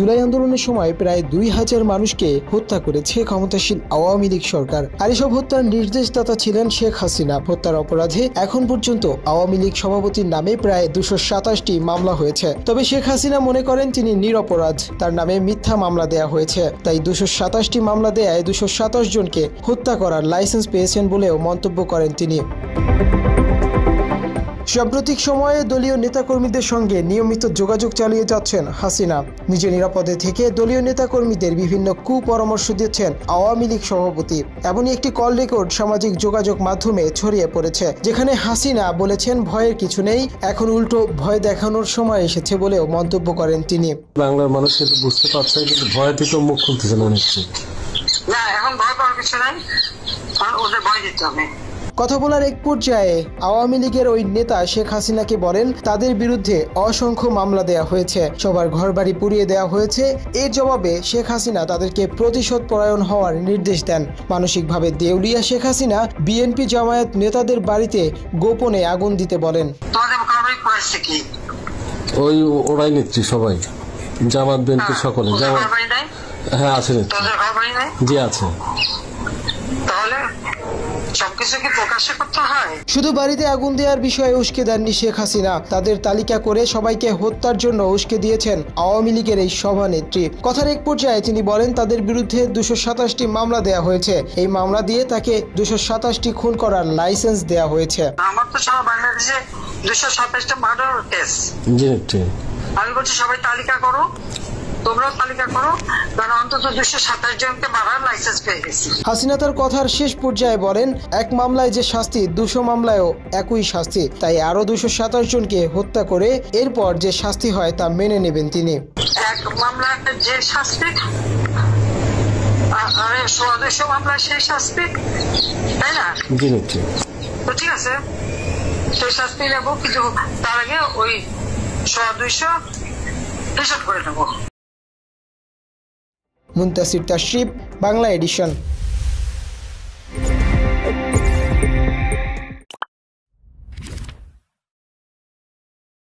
জুলাই আন্দোলনের সময় প্রায় ২,০০০ মানুষকে হত্যা করেছে ক্ষমতাসীন আওয়ামী লীগ সরকার। আর এসব হত্যার নির্দেশদাতা ছিলেন শেখ হাসিনা। হত্যার অপরাধে এখন পর্যন্ত আওয়ামী লীগ সভাপতির নামে প্রায় ২২৭টি মামলা হয়েছে। তবে শেখ হাসিনা মনে করেন তিনি নিরপরাধ, তার নামে মিথ্যা মামলা দেয়া হয়েছে। তাই ২২৭টি মামলা দেয়ায় ২২৭ জনকে হত্যা করার লাইসেন্স পেয়েছেন বলেও মন্তব্য করেন তিনি। সাম্প্রতিক সময়ে দলীয় নেতাকর্মীদের সঙ্গে নিয়মিত যোগাযোগ চালিয়ে যাচ্ছেন হাসিনা। নিজে নিরাপদে থেকে দলীয় নেতাকর্মীদের বিভিন্ন কুপরামর্শ দিচ্ছেন আওয়ামী লীগ সভাপতি। এমনই একটি কল রেকর্ড সামাজিক যোগাযোগ মাধ্যমে ছড়িয়ে পড়েছে, যেখানে হাসিনা বলেছেন ভয়ের কিছু নেই, এখন উল্টো ভয় দেখানোর সময় এসেছে বলেও মন্তব্য করেন তিনি। বাংলার মানুষ কিন্তু বুঝতে পারছে কিন্তু ভয় থেকে মুখ খুলতেছে না, এখন ভয় পাওয়ার কিছু নাই, ওদের ভয় দিতে হবে। কথা বলার এক পর্যায়ে আওয়ামী লীগের ওই নেতা শেখ হাসিনাকে বলেন তাদের বিরুদ্ধে অসংখ্য মামলা দেয়া হয়েছে, সবার ঘরবাড়ি পুড়িয়ে দেওয়া হয়েছে। এর জবাবে শেখ হাসিনা তাদেরকে প্রতিশোধ পরায়ণ হওয়ার নির্দেশ দেন। মানসিকভাবে দেউলিয়া শেখ হাসিনা বিএনপি জামায়াত নেতাদের বাড়িতে গোপনে আগুন দিতে বলেন। ওই ওরাই নেত্রী সবাই, জামাত বিএনপি সকলে। হ্যাঁ আছে, জি আছে। শুধু বাড়িতে আগুন দেওয়ার বিষয়ে উস্কে দেননি শেখ হাসিনা, তাদের তালিকা করে সবাইকে হত্যার জন্য উস্কে দিয়েছেন আওয়ামী লীগের এই সভানেত্রী। কথার এক পর্যায়ে তিনি বলেন তাদের বিরুদ্ধে ২২৭টি মামলা দেয়া হয়েছে। এই মামলা দিয়ে তাকে ২২৭টি খুন করার লাইসেন্স দেয়া হয়েছে। আমার তো সারা বাংলাদেশে ২২৭টা মার্ডার কেস। আমি বলছি সবাই তালিকা করো, তোমরাও তালিকা করো, কারণ অন্তত ২২৭ জনকে মারার লাইসেন্স পেয়ে গেছি। হাসিনা তার কথার শেষ পর্যায়ে বলেন এক মামলায় যে শাস্তি ২০০ মামলায়ও একই শাস্তি, তাই আরো ২২৭ জনকে হত্যা করে এরপর যে শাস্তি হয় তা মেনে নেবেন তিনি। এক মামলায় যে শাস্তি, আরে ২০০ মামলায় সেই শাস্তি, তাই না? তো ঠিক আছে, সেই শাস্তি নেবো, কিন্তু তার আগে ওই ২০০ হিসাব করে নেবো। মুনতাসির তাশরিফ, বাংলা এডিশন।